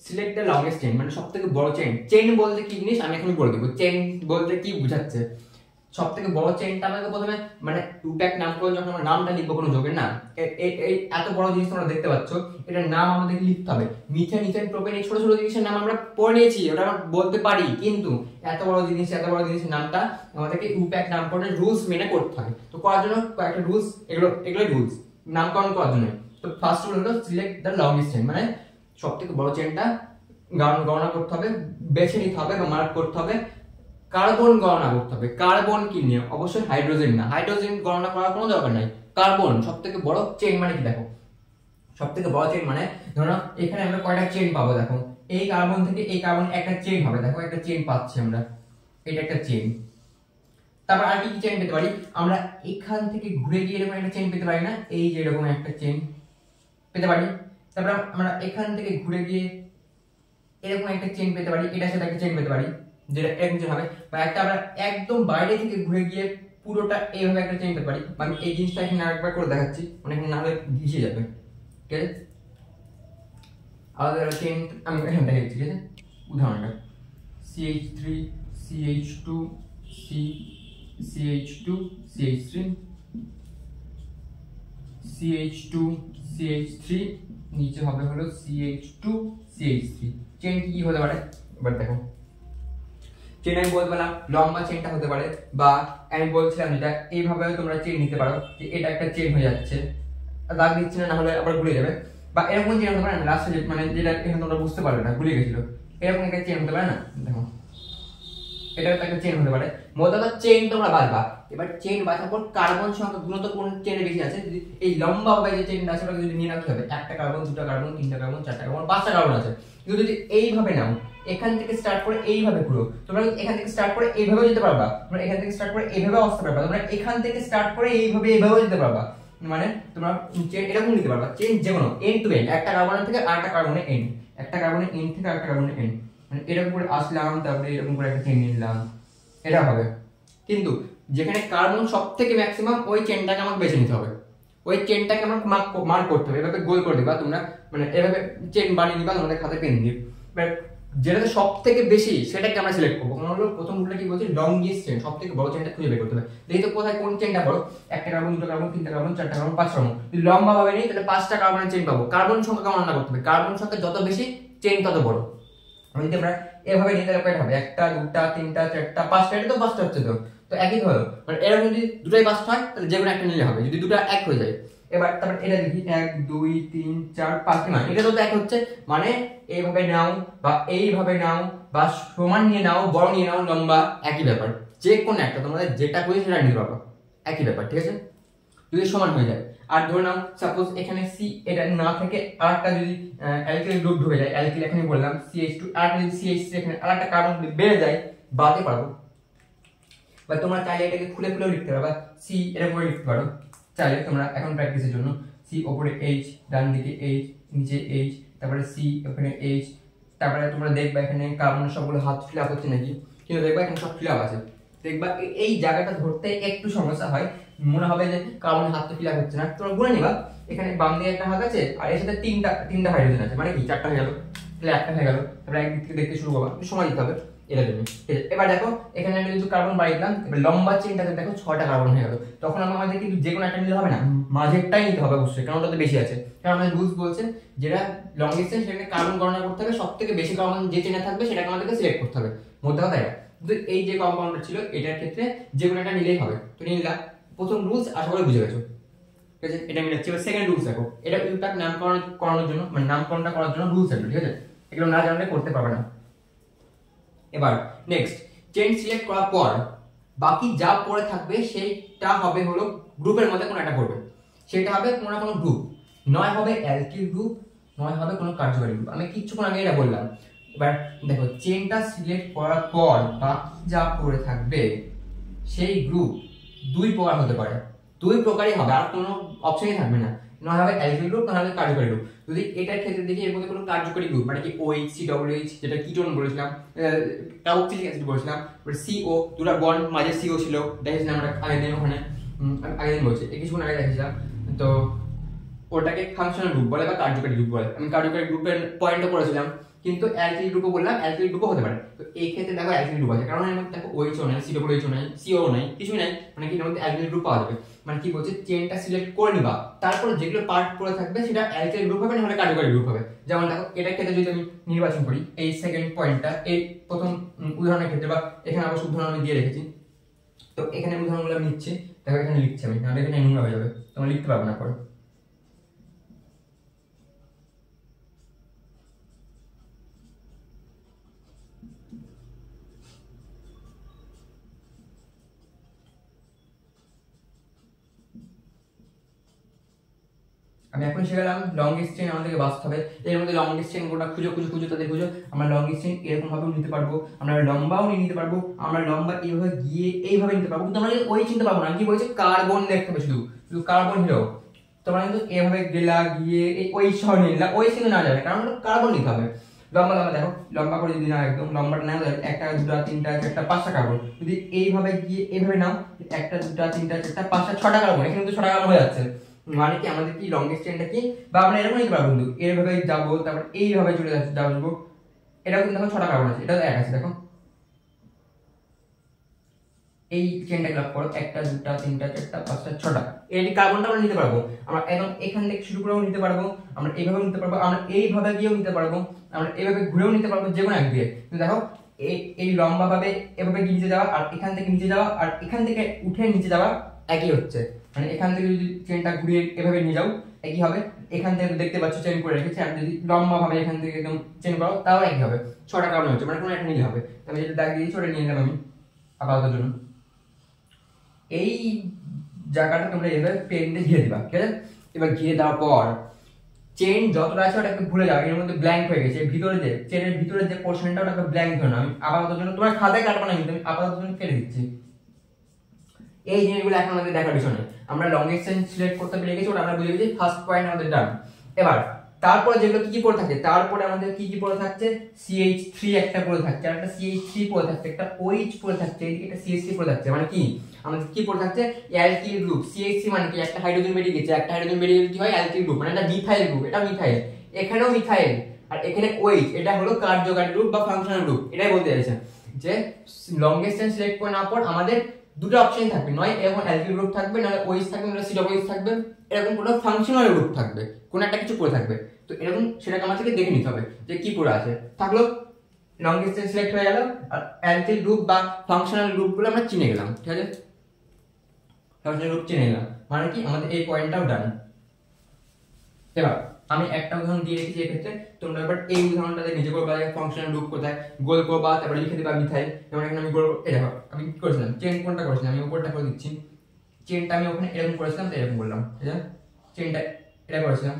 Select the longest chain মানে সবথেকে বড় চেইন। চেইন বলতে কি জিনিস আমি এখন বলে দেবো, চেইন বলতে কি বোঝাচ্ছে। সবথেকে বড় চেইনটা আমাকে প্রথমে, মানে ইউপ্যাক নামকরণ যখন আমরা নামটা লিখবো কোনো যোগের নাম, এই এত বড় জিনিস তোমরা দেখতে পাচ্ছ, এটার নাম আমাদের লিখতে হবে। মিথেন, ইথেন, প্রোপেন, এই ছোট ছোট জিনিসের নাম আমরা পড়ে নিয়েছি, ওটা আমরা বলতে পারি, কিন্তু এত বড় জিনিসের নামটা আমাদেরকে ইউপ্যাক নামকরণের রুলস মেনে করতে হবে। তো করার জন্য কয়েকটা রুলস, এগুলো রুলস নামকরণ করার জন্য। তো ফার্স্ট রুল হলো সিলেক্ট দ্য লংগেস্ট চেইন, মানে সবথেকে বড় চেইনটা গণনা করতে হবে, বেছে নিতে হবে বা মার্ক করতে হবে। কার্বন গণনা করতে হবে, কার্বন কি নিয়ে? অবশ্যই হাইড্রোজেন না, হাইড্রোজেন গণনা করার কোনো দরকার নাই। কার্বন সবথেকে বড় চেইন মানে কি? দেখো, সবথেকে বড় চেইন মানে ধরো এখানে আমরা কয়টা চেইন পাবো, দেখো এই কার্বন থেকে এই কার্বন একটা চেইন হবে, দেখো একটা চেইন পাচ্ছি আমরা, এটা একটা চেইন। তারপর আর কি কি চেইন পেতে পারি আমরা? এখান থেকে ঘুরে গিয়ে এরকম একটা চেইন পেতে পারি না, এই যে এরকম একটা চেইন পেতে পারি। তারপর আমরা এখান থেকে ঘুরে গিয়ে এরকম একটা চেইন পেতে পারি, এটার সাথে একটা চেইন পেতে পারি, যেটা এরকম চেইন হবে। বা একটা আমরা একদম বাইরে থেকে ঘুরে গিয়ে পুরোটা এইভাবে একটা চেইন পেতে পারি। আমি এই জিনিসটা এখানে আরেকবার করে দেখাচ্ছি, মানে এখানে না হলে ঘিসে যাবে। ঠিক আছে, আলাদা একটা চেইন আমি এখানে দেখাচ্ছি। ঠিক আছে, উদাহরণটা CH3 CH2 CH2 CH3 CH2 CH3, নিচে হবে হলো CH2 CH3। চেইন কি হতে পারে এবার দেখো, চেইন আমি বলতে পারলাম লম্বা চেইনটা হতে পারে, বা আমি বলছিলাম যেটা এইভাবে তোমরা চেইন নিতে পারো, যে এটা একটা চেইন হয়ে যাচ্ছে, দাগ দিচ্ছি না, হলে আবার ঘুরে যাবে। বা এরকম চেইন হতে পারে না, লাস্টে মানে যেটা এখানে তোমরা বুঝতে পারবে না, ভুলে গেছিল, এরকম একটা চেইন হতে পারে না। দেখো, এটা একটা চেইন হতে পারে। মোট কথা চেইন তোমরা বাঁচবা। এবার চেইন বাঁচার পর কার্বন সংখ্যা গুণত কোন চেইনে বেশি আছে, যদি এই লম্বা ভাবে যে চেইনটা আছে ওটা যদি নিয়ে রাখতে হবে, একটা কার্বন, দুটো কার্বন, তিনটা কার্বন, চারটা কার্বন, পাঁচটা কার্বন আছে। কিন্তু যদি এইভাবে নাও, এখান থেকে স্টার্ট করে এইভাবে ঘুরো, তোমরা এখান থেকে স্টার্ট করে এইভাবে যেতে পারবা, তোমরা এখান থেকে স্টার্ট করে এইভাবে আসতে পারবা, তোমরা এখান থেকে স্টার্ট করে এইভাবে যেতে পারবা। মানে তোমরা চেইন এরকম নিতে পারবা, চেইন যেকোনো এন্ড টু এন্ড, একটা কার্বনের থেকে আরেকটা কার্বনের এন্ড, একটা কার্বনের এন্ড থেকে আরেকটা কার্বনের এন্ড, মানে এরকম করে আসলাম, তারপরে এরকম করে একটা চেইন নিলাম, এটা হবে। কিন্তু যেখানে কার্বন সবথেকে ম্যাক্সিমাম, ওই চেইনটাকে আমাকে বেছে নিতে হবে, ওই চেইনটাকে আমাকে মার্ক করতে হবে, এভাবে গোল করে দিবা তোমরা, মানে এভাবে চেইন বানিয়ে দিবা তোমাদের খাতায় পেন দিয়ে। যেটা সবথেকে বেশি সেটাকে আমরা সিলেক্ট করবো। কারণ হলো প্রথম রুলটা কি বলছি, লংগেস্ট চেইন, সবথেকে বড় চেইনটা খুঁজে বের করতে হবে। দেখি তো কোথায় কোন চেইনটা বড়, একটা কার্বন, দুটো কার্বন, তিনটা কার্বন, চারটা কার্বন, পাঁচটা কার্বন। যদি লম্বা ভাবে নেই তাহলে পাঁচটা কার্বনের চেইন পাবো। কার্বন সংখ্যা গণনা করতে হবে, কার্বন সংখ্যা যত বেশি চেইন তত বড়। যদি আমরা এভাবে নিতে কয়টা হবে, একটা, দুটা, তিনটা, চারটা, পাঁচটা, এটা তো পাঁচটা হচ্ছে, তো একই হলো। মানে এরকম যদি দুটোই পাঁচটা হয় তাহলে যে কোনো একটা নিলে হবে, যদি দুটো এক হয়ে যায়। এবার তারপর এটা দেখি, 1 2 3 4 5, মানে এটা তো এক হচ্ছে, মানে এইভাবে নাও বা এইভাবে নাও বা সমান নিয়ে নাও, বড় নিয়ে নাও, লম্বা, একই ব্যাপার। যে কোনো একটা তোমাদের যেটা খুঁজে সেটা নিতে পারবা, একই ব্যাপার। ঠিক আছে, যদি সমান হয়ে যায়। আর ধরে নাও সাপোজ এখানে সি এটা না থেকে আরেকটা যদি অ্যালকিল গ্রুপ ঢুকে যায়, অ্যালকিল এখানে বললাম CH2 আর যদি CH3 এখানে আরেকটা কার্বন বেড়ে যায় বাদে পারবো, বা তোমরা চাইলে এটাকে খুলে খুলেও লিখতে পারো, বা সি এরকম করে লিখতে পারো চাইলে তোমরা এখন প্র্যাকটিসের জন্য। সি ওপরে H, ডান দিকে H, নিচে H, তারপরে সি ওখানে H, তারপরে তোমরা দেখবা এখানে কার্বন সবগুলো হাত ফিল আপ হচ্ছে নাকি, কিন্তু দেখবা এখানে সব ফিল আপ আছে। দেখবা এই জায়গাটা ধরতে একটু সমস্যা হয়, মনে হবে যে কার্বন হাত তো ফিল আপ হচ্ছে না। তোমরা গুনে নিবা এখানে বাম দিকে একটা হাত আছে আর এর সাথে তিনটা হাইড্রোজেন আছে, মানে কি চারটা হয়ে গেল, তাহলে একটা হয়ে গেল। তারপরে একদিক থেকে দেখতে শুরু করবা, একটু সময় দিতে হবে এটার জন্য। এবার দেখো এখানে আমি যদি কার্বন বাড়িয়ে দিলাম, এবার লম্বা চেইনটাতে দেখো 6টা কার্বন হয়ে গেল। তখন আমাদের কিন্তু যে কোনো একটা নিতে হবে না, মাঝেরটাই নিতে হবে অবশ্যই, কারণ ওটাতে বেশি আছে। কারণ আমাদের রুলস বলছেন যেটা লং ডিসটেন্স সেখানে কার্বন গণনা করতে হবে, সবথেকে বেশি কার্বন যে চেইনে থাকবে সেটাকে আমাদেরকে সিলেক্ট করতে হবে, মধ্যে কথা এটা। কিন্তু এই যে কম্পাউন্ডটা ছিল এটার ক্ষেত্রে যে কোনো একটা নিলেই হবে। তো নিলাম, প্রথম রুলস আশা করি বুঝে গেছো, ঠিক আছে? এটা মিলাচ্ছি। এবার সেকেন্ড রুলস দেখো, এটা ইম্প্যাক্ট নামকরণ করানোর জন্য, মানে নামকরণটা করার জন্য রুলস আছে, ঠিক আছে? এগুলো না জানলে করতে পারবে না। এবার নেক্সট চেইন সিলেক্ট করার পর বাকি যা পড়ে থাকবে সেইটা হবে হলো গ্রুপের মধ্যে কোনো একটা করবে, সেটা হবে কোনো না কোনো গ্রুপ, নয় হবে অ্যালকিল গ্রুপ, নয় হবে কোনো কার্যকারী গ্রুপ। আমি কিছুক্ষণ আগে এটা বললাম। এবার দেখো চেইনটা সিলেক্ট করার পর বাকি যা পড়ে থাকবে সেই গ্রুপ দুই প্রকার হতে পারে, দুই প্রকারই হবে, আর কোনো অপশনই থাকবে না, নয় হবে অ্যালকিল গ্রুপ না হবে কার্যকারী গ্রুপ। যদি এটার ক্ষেত্রে দেখি এর মধ্যে কোনো কার্যকারী গ্রুপ মানে কি OH, COOH যেটা কিটোন বলেছিলাম, কার্বক্সিলিক অ্যাসিড বলেছিলাম, CO দুটো বন্ড মাঝে CO ছিল, দেখেছিলাম আমরা আগের দিন ওখানে, আগের দিন বলছি কিছুক্ষণ আগে দেখেছিলাম। তো ওটাকে ফাংশনাল গ্রুপ বলে বা কার্যকারী গ্রুপ বলে। আমি কার্যকারী গ্রুপের পয়েন্টও করেছিলাম, কিন্তু অ্যালকিল গ্রুপও বললাম, অ্যালকিল গ্রুপও হতে পারে। তো এই ক্ষেত্রে দেখো অ্যালকিল গ্রুপ আছে, কারণ এর মধ্যে দেখো OH নাই, COOH নাই, CO নাই, কিছুই নাই, মানে কি এর মধ্যে অ্যালকিল গ্রুপ পাওয়া যাবে। মানে কি বলছে চেইনটা সিলেক্ট করে নিবা, তারপর যেগুলো পার্ট পড়ে থাকবে সেটা অ্যালকিল গ্রুপ হবে না হলে কার্যকারী গ্রুপ হবে। যেমন দেখো এটার ক্ষেত্রে যদি আমি নির্বাচন করি এই সেকেন্ড পয়েন্টটা, এই প্রথম উদাহরণের ক্ষেত্রে, বা এখানে অবশ্য উদাহরণ আমি দিয়ে রেখেছি, তো এখানে উদাহরণগুলো আমি নিচ্ছি, দেখো এখানে লিখছি আমি, নাহলে এখানে নোংরা হয়ে যাবে, তোমরা লিখতে পারবে না পরে। আমি এখন শিখলাম লংগেস্ট চেইন আমাদেরকে বাঁচতে হবে, এর মধ্যে লংগেস্ট চেইন গোটা খুঁজো তাদের খুঁজো। আমরা লংগেস্ট চেইন এরকম ভাবেও নিতে পারবো, আমরা লম্বাও নিতে পারবো, আমরা লম্বা এইভাবে গিয়ে এইভাবে নিতে পারবো, কিন্তু আমরা ওই চিনতে পারবো না। কি বলছে কার্বন দেখতে হবে, শুধু শুধু কার্বন হিরো। তোমরা কিন্তু এভাবে গেলা গিয়ে ওই শহর নিলা, ওই চিহ্ন না যাবে, কারণ কার্বন নিতে হবে। লম্বা লম্বা দেখো, লম্বা করে যদি না একদম লম্বাটা না একটা দুটা তিনটা চারটা পাঁচটা কার্বন, যদি এইভাবে গিয়ে এইভাবে নাও একটা দুটা তিনটা চারটা পাঁচটা ছটা কার্বন, এখানে কিন্তু ছটা কার্বন হয়ে যাচ্ছে। মানে কি আমাদের কি লংগেস্ট চেইনটা কি, বা আমরা এরকম নিতে পারবো কিন্তু এইভাবে যাবো, তারপর এইভাবে চলে যাবো, এটা কিন্তু দেখো ছটা কার্বন আছে, এটা এক আছে দেখো। এই চেইনটা গ্রাফ করো, একটা দুটা তিনটা চারটা পাঁচটা ছটা, এই কার্বনটা আমরা নিতে পারবো। আমরা একদম এখান থেকে শুরু করেও নিতে পারবো, আমরা এইভাবে নিতে পারবো, আমরা এইভাবে গিয়েও নিতে পারবো, আমরা এইভাবে ঘুরেও নিতে পারবো, যে কোনো এক দিয়ে। কিন্তু দেখো এই লম্বা ভাবে এভাবে নিচে যাওয়া আর এখান থেকে নিচে যাওয়া আর এখান থেকে উঠে নিচে যাওয়া একই হচ্ছে, মানে এখান থেকে যদি চেনটা ঘুরিয়ে এভাবে নিয়ে যাও একই হবে। এখান থেকে দেখতে পাচ্ছ চেন করে রেখেছি, আর যদি লম্বা ভাবে এখান থেকে একদম চেন করো তাও একই হবে। ছটা কারণ হচ্ছে, মানে কোনো একটা নিলে হবে। আমি যেটা দাগ দিয়েছি ওটা নিয়ে নিলাম আমি আপাতত জন্য। এই জায়গাটা তোমরা এভাবে পেন দিয়ে ঘিরে দিবা, ঠিক আছে? এবার ঘিরে দেওয়ার পর চেন যতটা আছে ওটাকে ভুলে যাও, এর মধ্যে ব্ল্যাঙ্ক হয়ে গেছে, ভিতরে যে চেনের ভিতরে যে পোর্শনটা ওটাকে ব্ল্যাঙ্ক ধরে নাও। আমি আপাতত জন্য তোমার খাতায় কাটবো না, কিন্তু আমি আপাতত জন্য কেটে দিচ্ছি। এই জিনিসগুলো এখন আমাদের দেখার বিষয় নেই, আমরা লংগেস্ট চেইন সিলেক্ট করতে পেরে গেছি, ওটা আমরা বুঝে গেছি, ফার্স্ট পয়েন্ট আমাদের ডান। এবার তারপরে যেগুলো কি কি পড়ে থাকে, তারপরে আমাদের কি কি পড়ে থাকছে, CH3 একটা পড়ে থাকছে, আর একটা CH3 পড়ে থাকছে, একটা OH পড়ে থাকছে, এইদিকে একটা CH3 পড়ে থাকছে। মানে কি আমাদের কি পড়ে থাকছে, অ্যালকিল গ্রুপ। CH3 মানে কি একটা হাইড্রোজেন বেরিয়ে গেছে, একটা হাইড্রোজেন বেরিয়ে গেলে কি হয় অ্যালকিল গ্রুপ, মানে এটা মিথাইল গ্রুপ, এটা মিথাইল, এখানেও মিথাইল, আর এখানে OH, এটা হলো কার্যকারী গ্রুপ বা ফাংশনাল গ্রুপ। এটাই বলতে চাইছে যে লংগেস্ট চেইন সিলেক্ট করে নেওয়ার পর আমাদের দুটো অপশন থাকবে, নয় এরকম অ্যালকিল গ্রুপ থাকবে, না OH থাকবে, না COOH থাকবে, এরকম কোনো ফাংশনাল গ্রুপ থাকবে, কোনো একটা কিছু পড়ে থাকবে। তো এরকম সেটাকে আমাদেরকে দেখে নিতে হবে যে কি পড়ে আছে। থাকলো লংগেস্ট চেইন সিলেক্ট হয়ে গেল, আর অ্যালকিল গ্রুপ বা ফাংশনাল গ্রুপগুলো আমরা চিনে গেলাম, ঠিক আছে? ফাংশনাল গ্রুপ চিনে গেলাম, মানে কি আমাদের এই পয়েন্টটাও ডান। এবার আমি একটা উদাহরণ দিয়ে রেখেছি এক্ষেত্রে, তোমরা এবার এই উদাহরণটাতে নিজে করবা, ফাংশনাল গ্রুপ কোথায় গোল করবা, তারপরে লিখে দিবা মিথাইল। যেমন এখানে আমি গোল, এই দেখো আমি কি করেছিলাম, চেন কোনটা করেছিলাম, আমি উপরটা করে দিচ্ছি, চেনটা আমি ওখানে এরকম করেছিলাম, তো এরকম করলাম, ঠিক আছে? চেনটা এটা করেছিলাম,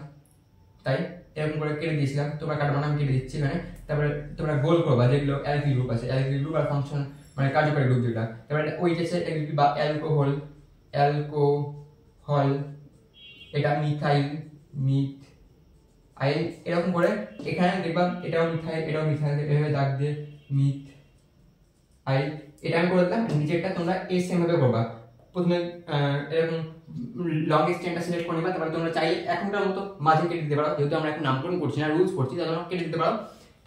তাই এরকম করে কেটে দিয়েছিলাম, তোমরা কাটবো না, আমি কেটে দিচ্ছি এখানে। তারপরে তোমরা গোল করবা যেগুলো অ্যালকিল গ্রুপ আছে, অ্যালকিল গ্রুপ আর ফাংশন মানে কার্যকরী গ্রুপ যেটা, তারপরে ওই যে বা অ্যালকোহল, অ্যালকোহল, এটা মিথাইল, মিথাইল, এরকম করে এখানে দেখবা এটাও মিথাইল, এটাও মিথাইল, এভাবে দাগ দিয়ে মিথাইল, এটা আমি করে দিলাম। নিচেরটা তোমরা এই সেম ভাবে করবা। প্রথমে এরকম লং এক্সটেন্ডটা সিলেক্ট করে নিবা, তারপরে তোমরা চাইলে এখনকার মতো মাঝে কেটে দিতে পারো, যেহেতু আমরা এখন নামকরণ করছি না, রুলস করছি, তাহলে তোমরা কেটে দিতে পারো।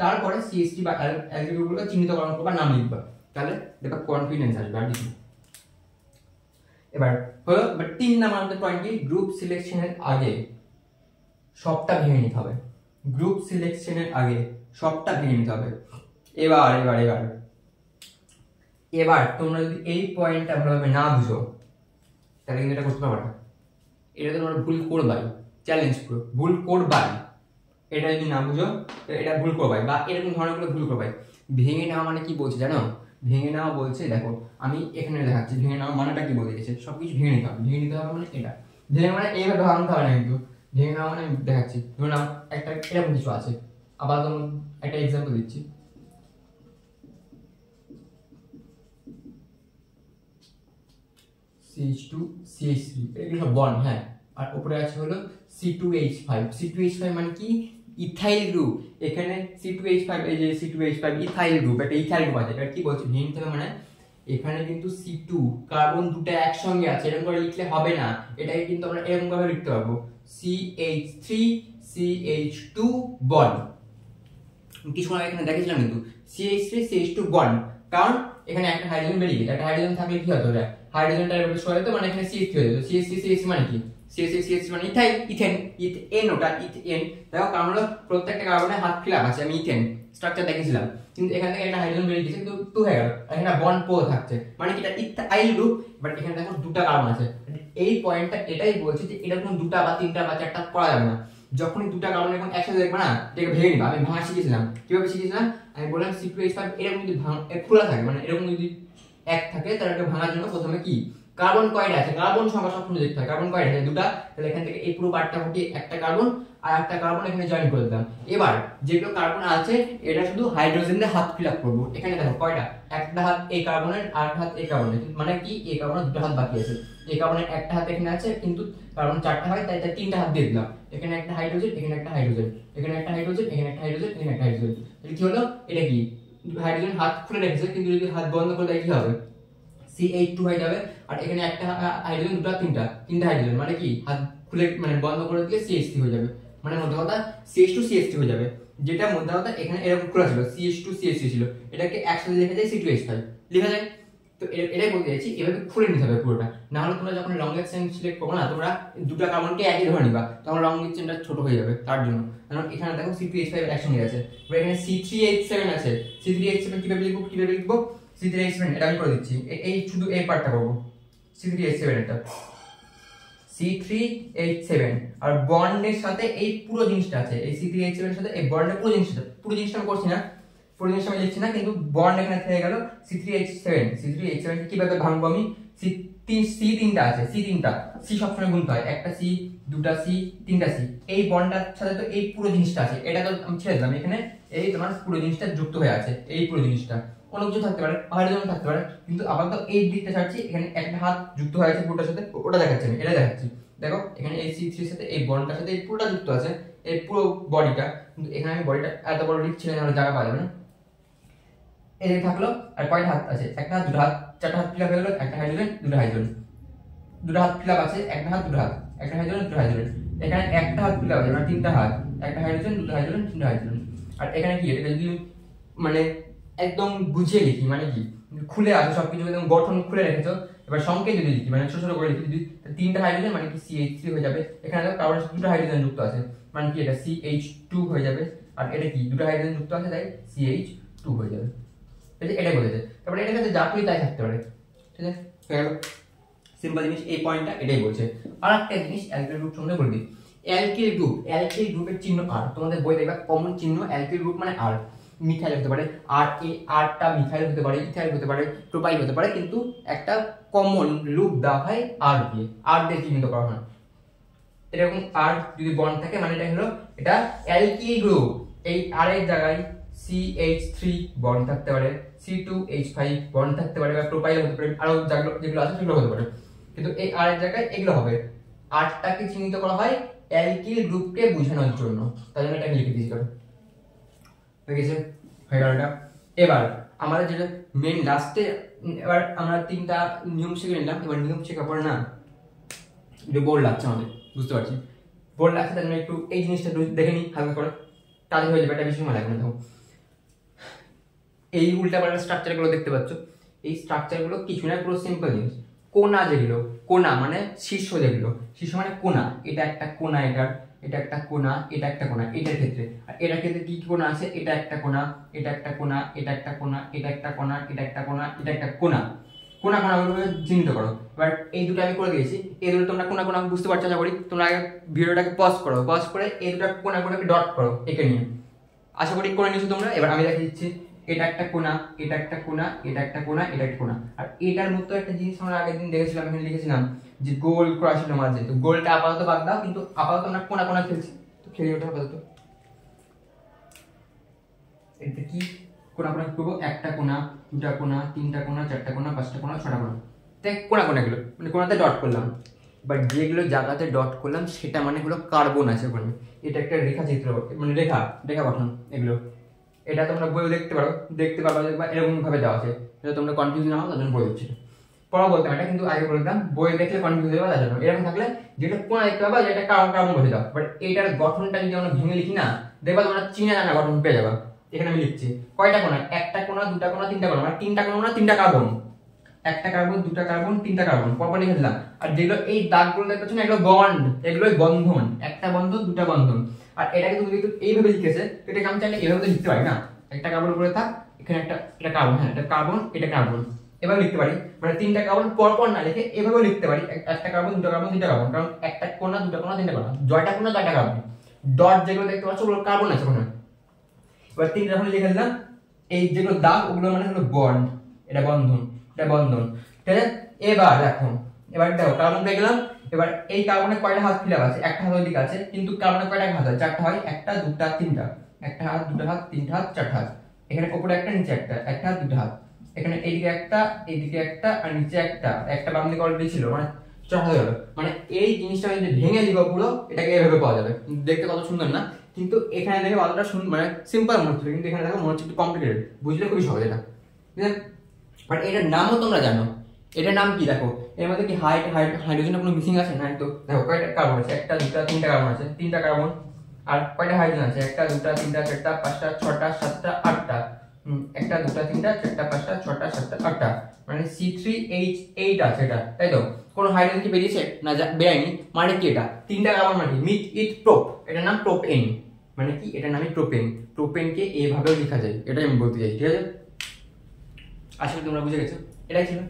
তারপরে সিএসটি বা অ্যালকিলগুলো চিহ্নিতকরণ করবা, নাম লিখবা, তাহলে দেখবা কনফিডেন্স আসবে আর কিছু। এবার হলো, বাট 3 নাম্বার আমাদের পয়েন্ট কি, গ্রুপ সিলেকশনের আগে সবটা ভেঙে নিতে হবে। গ্রুপ সিলেকশনের আগে সবটা ভেঙে নিতে হবে। এবার এবার এবার এবার তোমরা যদি এই পয়েন্টটা ভালোভাবে না বুঝো তাহলে কিন্তু এটা করতে পারবে না। এটা তোমরা ভুল করবাই, চ্যালেঞ্জ পুরো ভুল করবাই। এটা যদি না বুঝো এটা ভুল করবাই, বা এরকম ধরনের ভুল করবাই। ভেঙে নেওয়া মানে কি বলছে জানো? ভেঙে নেওয়া বলছে, দেখো আমি এখানে দেখাচ্ছি ভেঙে নেওয়া মানেটা কি বলে গেছে, সবকিছু ভেঙে নিতে হবে। ভেঙে নিতে হবে মানে এটা ভেঙে মানে এইভাবে ভাঙতে হবে না, কিন্তু ভেঙে নেওয়া মানে আমি দেখাচ্ছি। ধরুন একটা এরকম কিছু আছে, আবার তোমার একটা এক্সাম্পল দিচ্ছি। CH2 CH3 এগুলো সব বন্ড, হ্যাঁ, আর উপরে আছে হলো C2H5। C2H5 মানে কি, ইথাইল গ্রুপ। এখানে C2H5, এই যে C2H5 ইথাইল গ্রুপ, একটা ইথাইল গ্রুপ আছে। এটা কি বলছে ভেঙে নিতে হবে মানে এখানে কিন্তু C2 কার্বন দুটো একসঙ্গে আছে, এরকম করে লিখলে হবে না। এটাকে কিন্তু আমরা এরকম ভাবে লিখতে পারবো, CH3 CH2 বন্ড। কিছু আগে এখানে দেখেছিলাম কিন্তু CH3 CH2 বন্ড, কারণ এখানে একটা হাইড্রোজেন বেরিয়ে গেছে। একটা হাইড্রোজেন থাকলে কি হতো, হাইড্রোজেনটা এভাবে সরে যেত, মানে এখানে CH3 হয়ে যেত। CH3 CH3 মানে কি, CH3 মানে ইথাইল, ইথেন, ইথেন, ওটা ইথেন। দেখো কারণ হলো প্রত্যেকটা কার্বনে হাত ফিলাপ আছে, আমি ইথেন স্ট্রাকচার দেখেছিলাম, কিন্তু এখান থেকে একটা হাইড্রোজেন বেরিয়ে গেছে, কিন্তু 2 হয়ে গেল, এখানে বন্ড পো থাকছে, মানে কি এটা ইথাইল গ্রুপ। বাট এখানে দেখো দুটো কার্বন আছে। এই পয়েন্টটা এটাই বলছে যে এটা কোনো দুটা বা তিনটা বা চারটা করা যাবে না। যখনই দুটা কার্বন এখন একসাথে দেখবে না, এটাকে ভেঙে নিবা। আমি ভাঙা শিখেছিলাম, কিভাবে শিখেছিলাম আমি বললাম, C2H5 এরকম যদি খোলা থাকে, মানে এরকম যদি এক থাকে, তাহলে এটা ভাঙার জন্য প্রথমে কি কার্বন কয়টা আছে, কার্বন সংখ্যা সবসময় দেখতে হয়, কার্বন কয়টা আছে, দুটা। তাহলে এখান থেকে এই পুরো পার্টটা হটিয়ে একটা কার্বন আর একটা কার্বন এখানে জয়েন করে দিলাম। এবার যেগুলো কার্বন আছে এটা শুধু হাইড্রোজেনের হাত ফিল আপ করবো। এখানে দেখো কয়টা, একটা হাত এই কার্বনের আর একটা হাত এই কার্বনের, মানে কি এই কার্বনের দুটো হাত বাকি আছে, এই কার্বনের একটা হাত এখানে আছে, কিন্তু কার্বন চারটা হয়, তাই তিনটা হাত দিয়ে দিলাম। এখানে একটা হাইড্রোজেন, এখানে একটা হাইড্রোজেন, এখানে একটা হাইড্রোজেন, এখানে একটা হাইড্রোজেন, এখানে একটা হাইড্রোজেন। তাহলে কি হলো, এটা কি হাইড্রোজেন হাত খুলে রেখেছে, কিন্তু যদি হাত বন্ধ করে দেয় কি হবে, CH2 হয়ে যাবে। আর এখানে একটা হাইড্রোজেন, দুটো তিনটা হাইড্রোজেন, মানে কি হাত খুলে মানে বন্ধ করে দিলে CH3 হয়ে যাবে, মানে মধ্যে কথা CH2 CH3 হয়ে যাবে। যেটা মধ্যে কথা এখানে এরকম খোলা ছিল, CH2 CH3 ছিল, এটাকে একসাথে লেখা যায় C2H5 লেখা যায়। তো এটাই বলতে চাইছি, এভাবে খুলে নিতে হবে পুরোটা, না হলে তোমরা যখন লং এক্সটেন্ড সিলেক্ট করবে না, তোমরা দুটো কার্বনকে একই ধরে নিবা, তখন লং এক্সটেন্ডটা ছোট হয়ে যাবে। তার জন্য, কারণ এখানে দেখো C2H5 একসঙ্গে আছে, এখানে C3H7 আছে। C3H7 কিভাবে লিখবো C3H7 এটা আমি করে দিচ্ছি, এই শুধু এই পার্টটা করবো, C3H7 এটা C3H7, আর বন্ডের সাথে এই পুরো জিনিসটা আছে, এই C3H7 এর সাথে এই বন্ডের পুরো জিনিসটা আমি করছি না, পুরো জিনিসটা আমি লিখছি না, কিন্তু বন্ড এখানে থেকে গেল। C3H7 কিভাবে ভাঙবো আমি, C তিনটা আছে, C সবসময় গুনতে হয়, একটা C, দুটা C, তিনটা C। এই বন্ডটার সাথে তো এই পুরো জিনিসটা আছে, এটা তো আমি ছেড়ে দিলাম, এখানে এই তোমার পুরো জিনিসটা যুক্ত হয়ে আছে, এই পুরো জিনিসটা অন্য কিছু থাকতে পারে, হাইড্রোজেন থাকতে পারে, কিন্তু আবার তো এই দিকটা ছাড়ছি, এখানে একটা হাত যুক্ত হয়ে আছে পুরোটার সাথে, ওটা দেখাচ্ছি আমি, এটা দেখাচ্ছি। দেখো এখানে এই C3 এর সাথে এই বন্ডটার সাথে এই পুরোটা যুক্ত আছে, এই পুরো বডিটা, কিন্তু এখানে আমি বডিটা এত বড় লিখছি না, তাহলে জায়গা পাওয়া যাবে না। এই যে থাকলো, আর কয়টা হাত আছে, একটা হাত, দুটো হাত, চারটা হাত ফিলাপ হয়ে গেল, একটা হাইড্রোজেন, দুটো হাইড্রোজেন, দুটো হাত ফিলাপ আছে, একটা হাত, দুটো হাত, একটা হাইড্রোজেন, দুটো হাইড্রোজেন। এখানে একটা হাত ফিলাপ আছে, মানে তিনটা হাত, একটা হাইড্রোজেন, দুটো হাইড্রোজেন, তিনটা হাইড্রোজেন। আর এখানে কি, এটা যদি মানে একদম বুঝিয়ে লিখি, মানে কি খুলে আছে সবকিছু, একদম গঠন খুলে রেখেছো, এবার সংকেত যদি লিখি, মানে ছোট ছোট করে লিখি, যদি তিনটা হাইড্রোজেন মানে কি CH3 হয়ে যাবে, এখানে দেখো কার্বনের সাথে দুটো হাইড্রোজেন যুক্ত আছে, মানে কি এটা CH2 হয়ে যাবে, আর এটা কি দুটো হাইড্রোজেন যুক্ত আছে, তাই CH2 হয়ে যাবে। এটাই বলেছে। তারপরে এটার কাছে যা খুলি তাই থাকতে পারে, ঠিক আছে, হয়ে গেল সিম্পল জিনিস। এই পয়েন্টটা এটাই বলছে। আর একটা জিনিস অ্যালকিল গ্রুপ সম্বন্ধে বলে দিই। অ্যালকিল গ্রুপের চিহ্ন আর, তোমাদের বই দেখবা কমন চিহ্ন অ্যালকিল গ্রুপ মানে আর। মিথাইল হতে পারে, আর এই আরটা মিথাইল হতে পারে, ইথাইল হতে পারে, প্রোপাইল হতে পারে, কিন্তু একটা কমন রূপ দেওয়া হয় আর দিয়ে চিহ্নিত করা হয়। এরকম আর যদি বন্ড থাকে মানে এটা হলো এটা অ্যালকিল গ্রুপ। এই আর এর জায়গায় CH3 বন্ড থাকতে পারে, C2H5 বন্ড থাকতে পারে, বা প্রোপাইল হতে পারে, আরো যেগুলো আছে সেগুলো হতে পারে, কিন্তু এই আর এর জায়গায় এগুলো হবে। আরটাকে চিহ্নিত করা হয় অ্যালকিল গ্রুপকে বোঝানোর জন্য, তাই জন্য এটা লিখে দিয়েছি। হয়ে গেছে, হয়ে গেল এটা। এবার আমাদের যেটা মেন লাস্টে, এবার আমরা 3টা নিয়ম শিখে নিলাম। এবার নিয়ম শেখার পর না একটু বোর লাগছে আমাদের, বুঝতে পারছি বোর লাগছে, তার জন্য একটু এই জিনিসটা দেখে নিই হালকা করে, তাহলে হয়ে যাবে, এটা বেশি সময় লাগবে না। দেখো এই উল্টাপাল্টা স্ট্রাকচারগুলো দেখতে পাচ্ছ, এই স্ট্রাকচারগুলো কিছু না, পুরো সিম্পল জিনিস। কোনা যেগুলো, কোনা মানে শীর্ষ যেগুলো, শীর্ষ মানে কোনা, এটা একটা কোনা, এটা একটা কোনা, এটা একটা কোনা, এটার ক্ষেত্রে। আর এটার ক্ষেত্রে কি কি কোনা আছে, এটা একটা কোনা, এটা একটা কোনা, এটা একটা কোনা, এটা একটা কোনা, এটা একটা কোনা, এটা একটা কোনা। কোনা কোনাগুলো চিহ্নিত করো। এবার এই দুটো আমি করে দিয়েছি, এই দুটো তোমরা কোনা কোনা বুঝতে পারছো আশা করি। তোমরা আগে ভিডিওটাকে পজ করো, পজ করে এই দুটো কোনা কোনাকে ডট করো একে নিয়ে, আশা করি করে নিয়েছো তোমরা। এবার আমি দেখিয়ে দিচ্ছি, এটা একটা কোনা, এটা একটা কোনা, এটা একটা কোনা, এটা একটা কোনা। আর এটার মতো একটা জিনিস আমরা আগের দিন দেখেছিলাম, এখানে লিখেছিলাম যে গোল করা ছিল মাঝে। তো গোলটা আপাতত বাদ দাও, কিন্তু আপাতত আমরা কোনা কোনা খেলছি, তো খেলি ওটা আপাতত। এটা কি কোনা কোনা করবো, একটা কোনা, দুটা কোনা, তিনটা কোনা, চারটা কোনা, পাঁচটা কোনা, ছটা কোনা, তাই কোনা কোনা গুলো মানে কোনাতে ডট করলাম। বাট যেগুলো জায়গাতে ডট করলাম সেটা মানে হলো কার্বন আছে ওখানে। এটা একটা রেখা চিত্র, মানে রেখা রেখা গঠন এগুলো। এটা তোমরা বইও দেখতে পারো, দেখতে পারো বা এরকম ভাবে দেওয়া আছে, এটা তোমরা কনফিউজ না হও তার জন্য বই হচ্ছে। পড়া বলতাম এটা, কিন্তু আগে বলতাম বই দেখলে কনফিউজ হয়ে যাবে তার জন্য। এরকম থাকলে যেটা কোনা দেখতে পাবা যেটা কার্বন কার্বন বসে দাও, বাট এইটার গঠনটা যদি আমরা ভেঙে লিখি না, দেখবা তোমরা চিনা জানা গঠন পেয়ে যাবা। এখানে আমি লিখছি কয়টা কোনা, একটা কোনা, দুটা কোনা, তিনটা কোনা, মানে তিনটা কোনা, তিনটা কার্বন, একটা কার্বন, দুটা কার্বন, তিনটা কার্বন, পরপর লিখে দিলাম। আর যেগুলো এই দাগগুলো দেখতে পাচ্ছ না, এগুলো বন্ড, এগুলোই বন্ধন, একটা বন্ধন, দুটা বন্ধন। আর এটাকে তুমি যদি এইভাবে লিখেছে, এটাকে আমি চাইলে এইভাবে লিখতে পারি না, একটা কার্বন উপরে থাক, এখানে একটা, এটা কার্বন, হ্যাঁ এটা কার্বন, এটা কার্বন, এভাবে লিখতে পারি। মানে তিনটা কার্বন পরপর না লিখে এভাবে লিখতে পারি, একটা কার্বন, দুটা কার্বন, তিনটা কার্বন, কারণ একটা কোনা, দুটা কোনা, তিনটা কোনা, জয়টা কোনা, জয়টা কার্বন। ডট যেগুলো দেখতে পাচ্ছ ওগুলো কার্বন আছে ওখানে। এবার তিনটা যখন লিখে দিলাম, এই যেগুলো দাগ ওগুলো মানে হলো বন্ড, এটা বন্ধন, এটা বন্ধন, ঠিক আছে। এবার দেখো, এবার দেখো কার্বন পেয়ে গেলাম। এবার এই কার্বনের কয়টা হাত ফিল আপ আছে, একটা হাত ওইদিকে আছে, কিন্তু কার্বনের কয়টা হাত হয়, চারটা হয়, একটা, দুটা, তিনটা, একটা হাত, দুটা হাত, তিনটা হাত, চারটা হাত। এখানে উপরে একটা, নিচে একটা, একটা হাত, দুটা হাত, এখানে এইদিকে একটা, এইদিকে একটা, আর নিচে একটা, একটা বাম দিকে অলরেডি ছিল, মানে চারটা হয়ে গেল। মানে এই জিনিসটা যদি ভেঙে দিব পুরো, এটাকে এভাবে পাওয়া যাবে। দেখতে কত সুন্দর না, কিন্তু এখানে দেখে অতটা মানে সিম্পল মনে হচ্ছে, কিন্তু এখানে দেখো মনে হচ্ছে একটু কমপ্লিকেটেড, বুঝলে খুবই সহজ এটা। বাট এটার নামও তোমরা জানো, এটার নাম কি দেখো, এর মধ্যে কি হাইড্রোজেনের কোনো মিসিং আছে? না। তো দেখো কয়টা কার্বন আছে, একটা, দুটা, তিনটা কার্বন আছে, তিনটা কার্বন। আর কয়টা হাইড্রোজেন আছে, একটা, দুটা, তিনটা, চারটা, পাঁচটা, ছটা, সাতটা, আটটা। একটা, দুটা, তিনটা, চারটা, পাঁচটা, ছটা, সাতটা, আটটা, মানে C3H8 আছে এটা, তাই তো? কোনো হাইড্রোজেন কি বেরিয়েছে? না, বেরায়নি। মানে কি এটা তিনটা কার্বন, মানে মিট ইট প্রোপ, এটার নাম প্রোপেন। মানে কি এটার নামই প্রোপেন। প্রোপেনকে এভাবেও লেখা যায়, এটাই আমি বলতে চাই, ঠিক আছে? আসলে তোমরা বুঝে গেছো, এটাই ছিল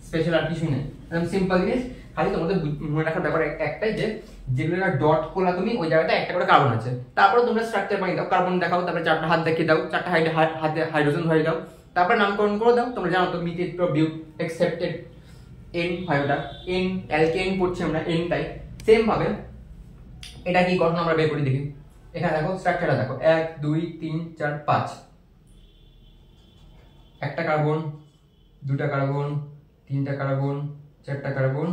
স্পেশাল, আর কিছুই নেই, একদম সিম্পল জিনিস। খালি তোমাদের মনে রাখার ব্যাপার একটাই, যে যেগুলো ডট করলা তুমি ওই জায়গাটা একটা করে কার্বন আছে, তারপরে তোমরা স্ট্রাকচার বানিয়ে দাও, কার্বন দেখাও, তারপরে চারটা হাত দেখিয়ে দাও, চারটা হাতে হাইড্রোজেন ধরে দাও, তারপরে নামকরণ করে দাও। তোমরা জানো তো মিথেন, বিউট, অ্যাকসেপ্টেড, এন হয় ওটা, এন অ্যালকেন পড়ছি আমরা, এন তাই। সেম ভাবে এটা কি গঠন আমরা বের করি দেখি। এখানে দেখো স্ট্রাকচারটা দেখো, 1 2 3 4 5, একটা কার্বন, দুটা কার্বন, তিনটা কার্বন, চারটা কার্বন,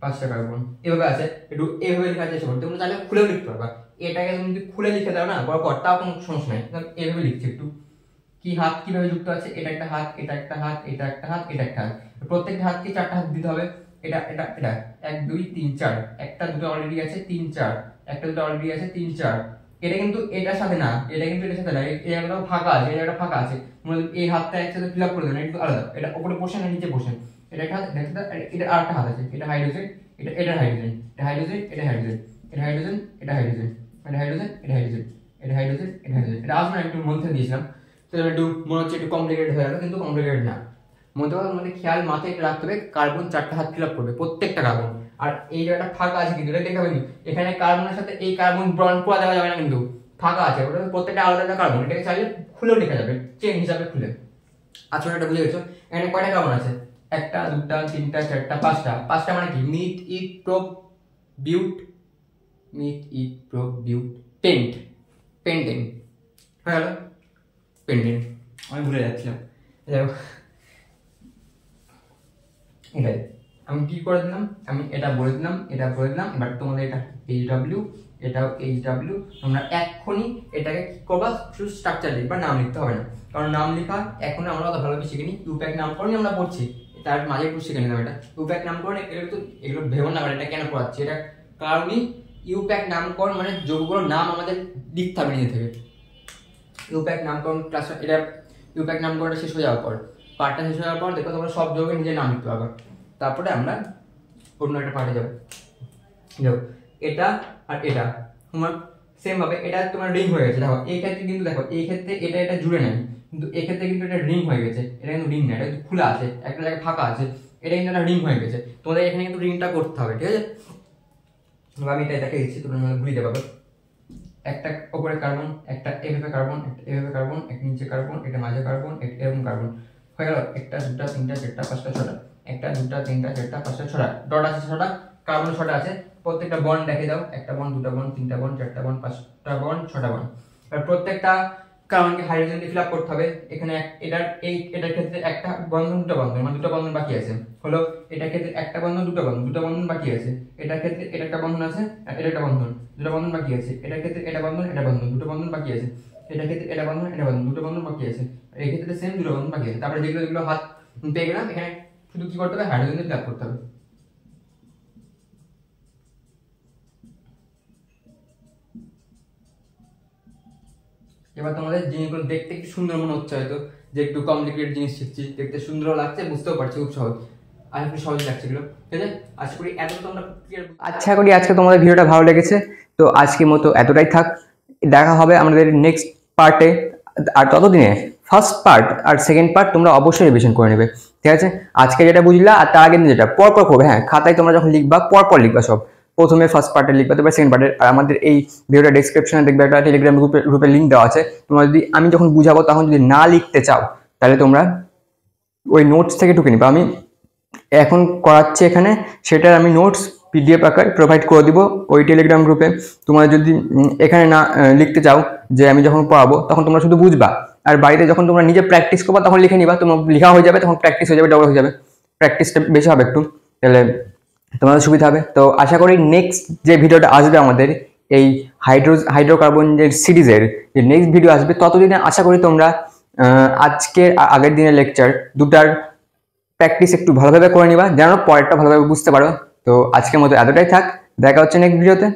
পাঁচটা কার্বন, এভাবে আছে। একটু এভাবে লেখার চেষ্টা করো, তোমরা চাইলে খুলেও লিখতে পারবা। এটাকে তুমি যদি খুলে লিখে দাও না পরপর, তাও কোনো সমস্যা নাই। এভাবে লিখছি একটু, কি হাত কিভাবে যুক্ত আছে, এটা একটা হাত, এটা একটা হাত, এটা একটা হাত, এটা একটা হাত, প্রত্যেকটা হাতকে চারটা হাত দিতে হবে। এটা এটা এটা 1 2 3 4, একটা, দুটো অলরেডি আছে, 3 4, একটা, দুটো অলরেডি আছে, 3 4। এটা কিন্তু এটার সাথে না, এটা কিন্তু এটার সাথে না, এই জায়গাটা ফাঁকা আছে, এই জায়গাটা ফাঁকা আছে, মানে এই হাতটা একসাথে ফিল আপ করে দেবেন, একটু আলাদা। এটা উপরে পোর্শন আর নিচে পোর্শন, এটা একটা হাত, এটা আরেকটা হাত আছে, এটা হাইড্রোজেন, এটা হাইড্রোজেন, এটা হাইড্রোজেন, এটা হাইড্রোজেন, এটা হাইড্রোজেন, এটা হাইড্রোজেন, এটা হাইড্রোজেন, এটা হাইড্রোজেন, এটা হাইড্রোজেন, এটা হাইড্রোজেন। এটা আসলে একটু মধ্যে দিয়েছিলাম, তো একটু মনে হচ্ছে একটু কমপ্লিকেটেড হয়ে গেল, কিন্তু কমপ্লিকেটেড না। মধ্যে খেয়াল মাথায় রাখতে হবে, কার্বন চারটা হাত ফিল আপ করবে প্রত্যেকটা কার্বন। আর এই জায়গাটা ফাঁকা আছে, কিন্তু এটা দেখতে হবে, এখানে কার্বনের সাথে এই কার্বন বন্ড করা দেওয়া যাবে না, কিন্তু ফাঁকা আছে, ওটা প্রত্যেকটা আলাদা আলাদা কার্বন, এটাকে চাইলে খুলেও লেখা যাবে, চেন হিসাবে খুলে। আচ্ছা, এটা বুঝে গেছো? এখানে কয়টা কার্বন আছে, একটা, দুটা, তিনটা, চারটা, পাঁচটা। পাঁচটা মানে কি মিট ইট প্রোপ বিউট মিট ইট প্রোবিউট পেন্ট, পেন্টিং হয়ে গেল, পেন্টিং আমি ভুলে যাচ্ছিলাম। দেখো এটাই আমি কি করে দিলাম, আমি এটা বলে দিলাম, এটা বলে দিলাম। এবার তোমাদের এটা HW, এটাও HW। তোমরা এক্ষুনি এটাকে কি করবা, শুধু স্ট্রাকচার লিখবা, নাম লিখতে হবে না, কারণ নাম লেখা এখন আমরা অত ভালোভাবে শিখিনি। ইউপ্যাক নামকরণই আমরা পড়ছি, তার মাঝে একটু শিখে নিলাম এটা ইউপ্যাক নামকরণ। এগুলো ভেবো না এটা কেন পড়াচ্ছি, এটা কারণই ইউপ্যাক নামকরণ মানে যৌগগুলোর নাম আমাদের লিখতে হবে নিজে থেকে। ইউপ্যাক নামকরণ ক্লাস, এটা ইউপ্যাক নামকরণটা শেষ হয়ে যাওয়ার পর, পার্টটা শেষ হয়ে যাওয়ার পর দেখো তোমরা সব যৌগের নিজের নাম লিখতে পারবে। তারপরে আমরা অন্য একটা পার্টে যাবো। দেখো এটা আর এটা তোমার সেম ভাবে এটা তোমার রিং হয়ে গেছে। দেখো এই ক্ষেত্রে কিন্তু দেখো এই ক্ষেত্রে এটা জুড়ে নেই, কিন্তু এই ক্ষেত্রে কিন্তু এটা রিং হয়ে গেছে। এটা কিন্তু রিং না, এটা কিন্তু খোলা আছে, একটা জায়গায় ফাঁকা আছে, এটা কিন্তু একটা রিং হয়ে গেছে। তোমাদের এখানে কিন্তু রিংটা করতে হবে, ঠিক আছে? আমি এটা দেখে দিচ্ছি, তোমরা বুঝতে পারবে। একটা উপরে কার্বন, একটা এভাবে কার্বন, একটা এভাবে কার্বন, একটা নিচে কার্বন, এটা মাঝে কার্বন, একটা এরকম কার্বন হয়ে গেল। একটা দুটা তিনটা চারটা পাঁচটা ছটা, একটা দুটা তিনটা চারটা পাঁচটা ছটা, ডট আছে ছটা, কার্বন ছটা আছে। প্রত্যেকটা বন্ড দেখে দাও, একটা বন্ড, দুটা বন্ড, তিনটা বন্ড, চারটা বন্ড, পাঁচটা বন্ড, ছটা বন্ড। আর প্রত্যেকটা কার্বনকে হাইড্রোজেন দিয়ে ফিল আপ করতে হবে। এখানে এটার ক্ষেত্রে একটা বন্ধন, দুটো বন্ধন, মানে দুটো বন্ধন বাকি আছে হলো। এটার ক্ষেত্রে একটা বন্ধন, দুটো বন্ধন, দুটো বন্ধন বাকি আছে। এটার ক্ষেত্রে এটা একটা বন্ধন আছে, এটা একটা বন্ধন, দুটো বন্ধন বাকি আছে। এটার ক্ষেত্রে এটা বন্ধন, এটা বন্ধন, দুটো বন্ধন বাকি আছে। এটার ক্ষেত্রে এটা বন্ধন, এটা বন্ধন, দুটো বন্ধন বাকি আছে। এই ক্ষেত্রে সেম, দুটো বন্ধন বাকি আছে। তারপরে যেগুলো যেগুলো হাত পেয়ে গেলাম, এখানে শুধু কি করতে হবে, হাইড্রোজেন দিয়ে ফিল আপ করতে হবে। এবার তোমাদের জিনিসগুলো দেখতে একটু সুন্দর মনে হচ্ছে, হয়তো যে একটু কমপ্লিকেটেড জিনিস শিখছি, দেখতে সুন্দর লাগছে, বুঝতেও পারছি খুব সহজ, আর একটু সহজ লাগছে এগুলো, ঠিক আছে? আশা করি এত তোমরা আশা করি আজকে তোমাদের ভিডিওটা ভালো লেগেছে। তো আজকের মতো এতটাই থাক, দেখা হবে আমাদের নেক্সট পার্টে। আর ততদিনে ফার্স্ট পার্ট আর সেকেন্ড পার্ট তোমরা অবশ্যই রিভিশন করে নেবে, ঠিক আছে? আজকে যেটা বুঝলা আর তার আগের দিন যেটা পরপর করবে, হ্যাঁ খাতায় তোমরা যখন লিখবা পরপর লিখবা সব। প্রথমে ফার্স্ট পার্টে লিখবা, তারপর সেকেন্ড পার্টের। আর আমাদের এই ভিডিওটা ডেসক্রিপশনে দেখবে একটা টেলিগ্রাম গ্রুপের লিঙ্ক দেওয়া আছে। তোমরা যদি আমি যখন বুঝাবো তখন যদি না লিখতে চাও, তাহলে তোমরা ওই নোটস থেকে টুকে নিবা। আমি এখন করাচ্ছি এখানে, সেটার আমি নোটস PDF আকারে প্রোভাইড করে দিব ওই টেলিগ্রাম গ্রুপে। তোমরা যদি এখানে না লিখতে চাও, যে আমি যখন পড়াবো তখন তোমরা শুধু বুঝবা, আর বাড়িতে যখন তোমরা নিজে প্র্যাকটিস করবা তখন লিখে নিবা। তোমার লেখা হয়ে যাবে, তখন প্র্যাকটিস হয়ে যাবে, ডবল হয়ে যাবে, প্র্যাকটিসটা বেশি হবে একটু, তাহলে তোমাদের সুবিধা হবে। তো আশা করি নেক্সট যে ভিডিওটা আসবে আমাদের এই হাইড্রোকার্বন যে সিরিজের যে নেক্সট ভিডিও আসবে, ততদিনে আশা করি তোমরা আজকের আগের দিনের লেকচার দুটার প্র্যাকটিস একটু ভালোভাবে করে নিবা, যেন পরেরটা ভালোভাবে বুঝতে পারো। তো আজকের মতো এতটাই থাক, দেখা হচ্ছে নেক্সট ভিডিওতে।